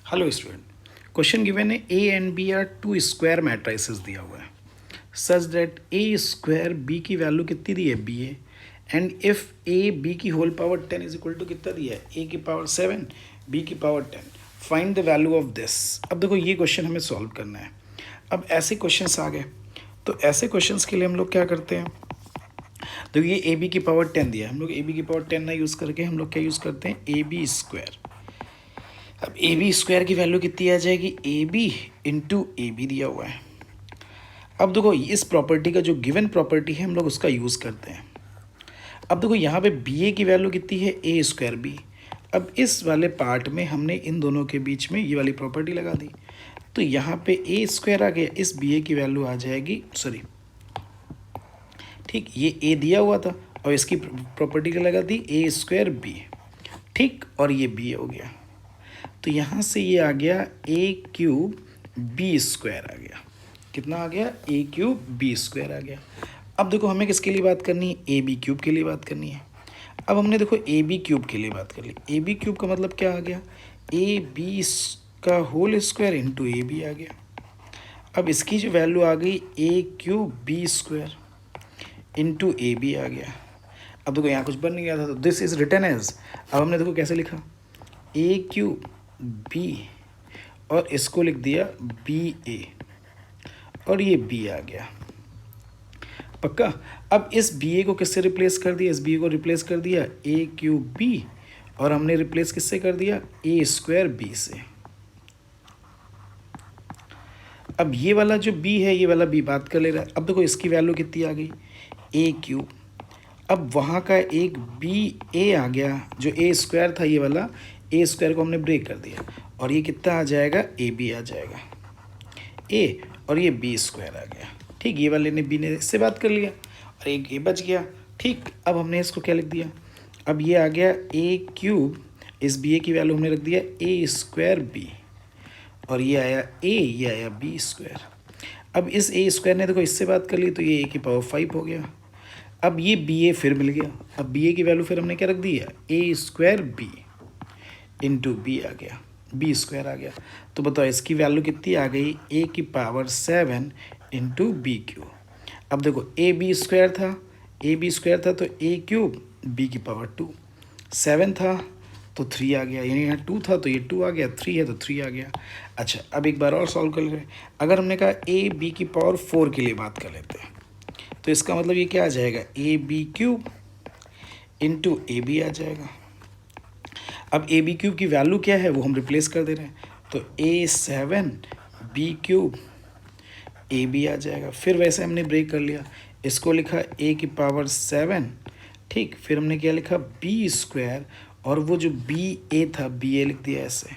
Hello student, question given है A and B are two square matrices दिया हुआ है such that A square B की value कितनी दी है B A and if A B की whole power 10 is equal to कितना दिया है ए की पावर 7 बी की power 10 find the value of this. अब देखो ये क्वेश्चन हमें सॉल्व करना है। अब ऐसे क्वेश्चंस आ गए तो ऐसे क्वेश्चंस के लिए हम लोग क्या करते हैं, तो ये ए बी की पावर 10 दिया है, हम लोग ए बी की पावर 10 ना यूज़ करके हम लोग क्या यूज़ करते हैं ए बी स्क्वायर। अब ए बी स्क्वायर की वैल्यू कितनी आ जाएगी A B into A B दिया हुआ है। अब देखो इस प्रॉपर्टी का जो गिवन प्रॉपर्टी है हम लोग उसका यूज़ करते हैं। अब देखो यहाँ पे बी ए की वैल्यू कितनी है ए स्क्वायर बी। अब इस वाले पार्ट में हमने इन दोनों के बीच में ये वाली प्रॉपर्टी लगा दी, तो यहाँ पे ए स्क्वायर आ गया, इस बी ए की वैल्यू आ जाएगी सॉरी ठीक, ये ए दिया हुआ था और इसकी प्रॉपर्टी लगा दी ए स्क्वायर बी ठीक, और ये बी हो गया। तो यहाँ से ये आ गया ए क्यूब बी स्क्वायर आ गया। कितना आ गया ए क्यूब बी स्क्वायर आ गया। अब देखो हमें किसके लिए बात करनी है ए बी क्यूब के लिए बात करनी है। अब हमने देखो ए बी क्यूब के लिए बात कर ली। ए बी क्यूब का मतलब क्या आ गया ए बी का whole square into A B आ गया। अब इसकी जो वैल्यू आ गई A cube B square into A B आ गया। अब देखो यहाँ कुछ बन नहीं गया था तो दिस इज रिटन एज, अब हमने देखो कैसे लिखा ए क्यूब बी और इसको लिख दिया बी ए और ये बी आ गया पक्का। अब इस बी ए को किससे रिप्लेस कर दिया, इस बी ए को रिप्लेस कर दिया ए क्यूब बी और हमने रिप्लेस किससे कर दिया ए स्क्वायर बी से। अब ये वाला जो बी है ये वाला बी बात कर ले रहा है। अब देखो इसकी वैल्यू कितनी आ गई ए क्यूब, अब वहाँ का एक बी ए आ गया, जो ए स्क्वायर था ये वाला ए स्क्वायर को हमने ब्रेक कर दिया और ये कितना आ जाएगा ए बी आ जाएगा ए और ये बी स्क्वायर आ गया ठीक। ये वाले ने बी ने इससे बात कर लिया और एक ए बच गया ठीक। अब हमने इसको क्या लिख दिया, अब ये आ गया ए क्यूब, इस बी ए की वैल्यू हमने रख दिया ए स्क्वायर बी और ये आया ए, ये आया बी स्क्वायर। अब इस ए स्क्वायर ने देखो इससे बात कर ली तो ये ए की पावर 5 हो गया। अब ये बी ए फिर मिल गया, अब बी ए की वैल्यू फिर हमने क्या रख दी है ए स्क्वायर बी इंटू बी आ गया, बी स्क्वायर आ गया। तो बताओ इसकी वैल्यू कितनी आ गई ए की पावर 7 इंटू बी क्यूब। अब देखो ए बी स्क्वायर था, ए बी स्क्वायर था तो ए क्यूब बी की पावर 2, 7 था तो 3 आ गया, यानी यहाँ 2 था तो ये 2 आ गया, 3 है तो 3 आ गया। अच्छा अब एक बार और सॉल्व कर ले, अगर हमने कहा ए बी की पावर 4 के लिए बात कर लेते हैं तो इसका मतलब ये क्या आ जाएगा A B cube into A B आ जाएगा। अब ए बी क्यूब की वैल्यू क्या है वो हम रिप्लेस कर दे रहे हैं, तो ए 7 बी क्यूब ए बी आ जाएगा। फिर वैसे हमने ब्रेक कर लिया, इसको लिखा ए की पावर 7 ठीक, फिर हमने क्या लिखा बी स्क्वायर और वो जो बी ए था बी ए लिख दिया ऐसे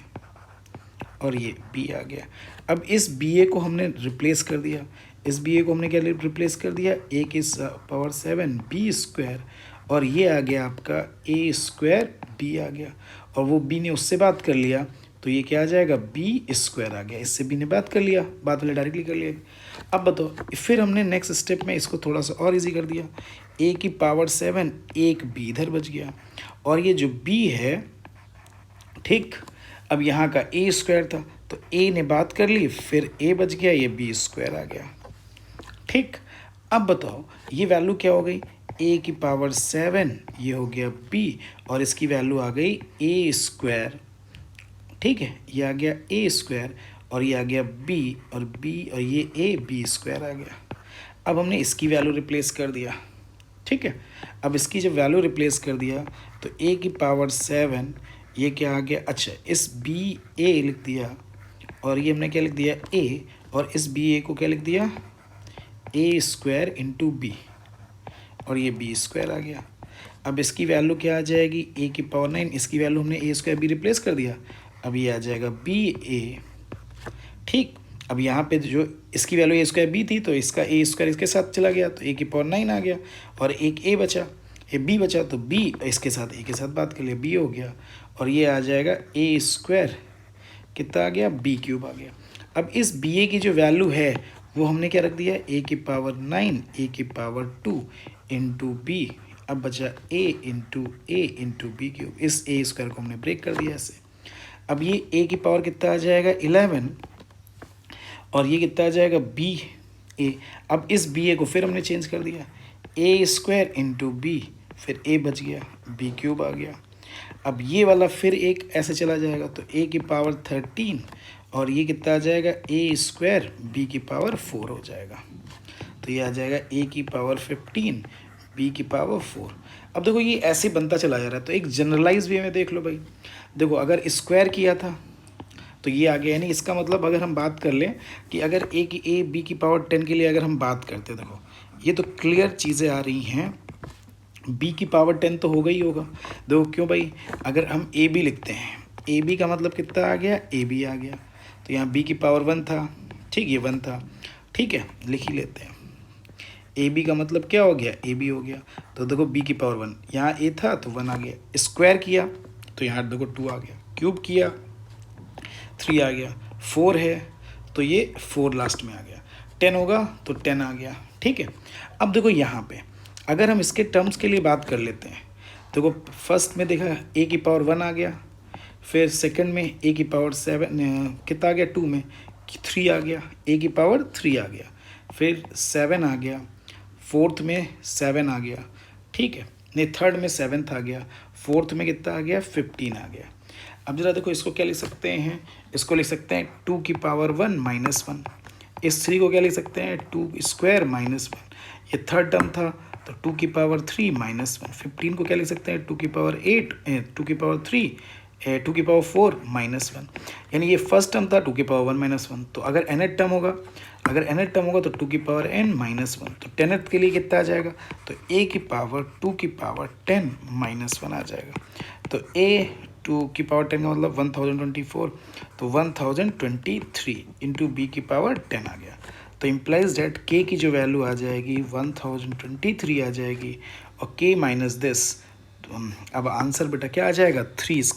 और ये बी आ गया। अब इस बी ए को हमने रिप्लेस कर दिया, इस बी ए को हमने क्या रिप्लेस कर दिया ए की पावर 7 बी स्क्वायर और ये आ गया आपका ए स्क्वायर बी आ गया और वो बी ने उससे बात कर लिया तो ये क्या आ जाएगा बी स्क्वायर आ गया, इससे बी ने बात कर लिया, बात वाले डायरेक्टली कर लिया। अब बताओ फिर हमने नेक्स्ट स्टेप में इसको थोड़ा सा और इजी कर दिया, ए की पावर 7 एक बी इधर बच गया और ये जो बी है ठीक, अब यहाँ का ए स्क्वायर था तो ए ने बात कर ली फिर ए बच गया, ये बी स्क्वायर आ गया ठीक। अब बताओ ये वैल्यू क्या हो गई ए की पावर 7 ये हो गया बी और इसकी वैल्यू आ गई ए स्क्वायर ठीक है, ये आ गया ए स्क्वायर और ये आ गया बी और बी और ये ए बी स्क्वायर आ गया। अब हमने इसकी वैल्यू रिप्लेस कर दिया ठीक है। अब इसकी जब वैल्यू रिप्लेस कर दिया तो ए की पावर 7 ये क्या आ गया, अच्छा इस बी ए लिख दिया और ये हमने क्या लिख दिया ए और इस बी ए को क्या लिख दिया ए स्क्वायर इंटू बी और ये बी स्क्वायर आ गया। अब इसकी वैल्यू क्या आ जाएगी ए की पावर 9, इसकी वैल्यू हमने ए स्क्वायर बी रिप्लेस कर दिया, अब ये आ जाएगा बी ए ठीक। अब यहाँ पे जो इसकी वैल्यू ए स्क्वायर बी थी तो इसका ए स्क्वायर इसके साथ चला गया तो ए की पावर 9 आ गया और एक ए बचा, ए बी बचा तो बी इसके साथ ए के साथ बात कर लिया बी हो गया और ये आ जाएगा ए स्क्वायर कितना आ गया बी क्यूब आ गया। अब इस बी ए की जो वैल्यू है वो हमने क्या रख दिया ए की पावर 9 ए की पावर 2 इंटू बी, अब बचा ए इंटू बी क्यूब, इस ए स्क्वायर को हमने ब्रेक कर दिया ऐसे। अब ये a की पावर कितना आ जाएगा 11 और ये कितना आ जाएगा बी ए। अब इस बी ए को फिर हमने चेंज कर दिया, ए स्क्वायर इंटू बी, फिर ए बच गया, बी क्यूब आ गया। अब ये वाला फिर एक ऐसे चला जाएगा तो ए की पावर 13 और ये कितना आ जाएगा ए स्क्वायर बी की पावर 4 हो जाएगा। तो ये आ जाएगा ए की पावर 15 बी की पावर 4। अब देखो ये ऐसे बनता चला जा रहा है, तो एक जनरलाइज वे में देख लो भाई। देखो अगर स्क्वायर किया था तो ये आ गया, यानी इसका मतलब अगर हम बात कर लें कि अगर ए बी की पावर 10 के लिए अगर हम बात करते हैं, देखो ये तो क्लियर चीज़ें आ रही हैं, बी की पावर 10 तो होगा ही होगा। देखो क्यों भाई, अगर हम ए बी लिखते हैं, ए बी का मतलब कितना आ गया, ए बी आ गया, तो यहाँ बी की पावर 1 था, ठीक, ये 1 था, ठीक है, लिख ही लेते हैं। ए बी का मतलब क्या हो गया, ए बी हो गया, तो देखो बी की पावर 1, यहाँ ए था तो 1 आ गया, स्क्वायर किया तो यहाँ देखो 2 आ गया, क्यूब किया 3 आ गया, 4 है तो ये 4 लास्ट में आ गया, 10 होगा तो 10 आ गया, ठीक है। अब देखो यहाँ पे अगर हम इसके टर्म्स के लिए बात कर लेते हैं, देखो फर्स्ट में देखा ए की पावर 1 आ गया, फिर सेकंड में ए की पावर 7 कितना आ गया, 2 में 3 आ गया, ए की पावर 3 आ गया, फिर 7 आ गया, फोर्थ में 7 आ गया, ठीक है, नहीं थर्ड में 7th आ गया, फोर्थ में कितना आ गया 15 आ गया। अब जरा देखो इसको क्या लिख सकते हैं, इसको लिख सकते हैं 2 की पावर 1 -1, इस 3 को क्या लिख सकते हैं 2 स्क्वायर -1, ये थर्ड टर्म था तो 2 की पावर 3 -1, 15 को क्या लिख सकते हैं 2 की पावर 8 2 की पावर 3 2 की पावर 4 -1, यानी ये फर्स्ट टर्म था 2 की पावर 1 -1, तो अगर nth टर्म होगा, अगर nth टर्म होगा तो 2 की पावर n -1, तो 10th के लिए कितना आ जाएगा, तो a की पावर 2 की पावर 10 -1 आ जाएगा। तो a 2 की पावर 10 का मतलब 1024, तो 1023 इंटू बी की पावर 10 आ गया, तो इम्प्लाइज डेट k की जो वैल्यू आ जाएगी 1023 आ जाएगी और k माइनस दिस, तो अब आंसर बेटा क्या आ जाएगा 3 इसका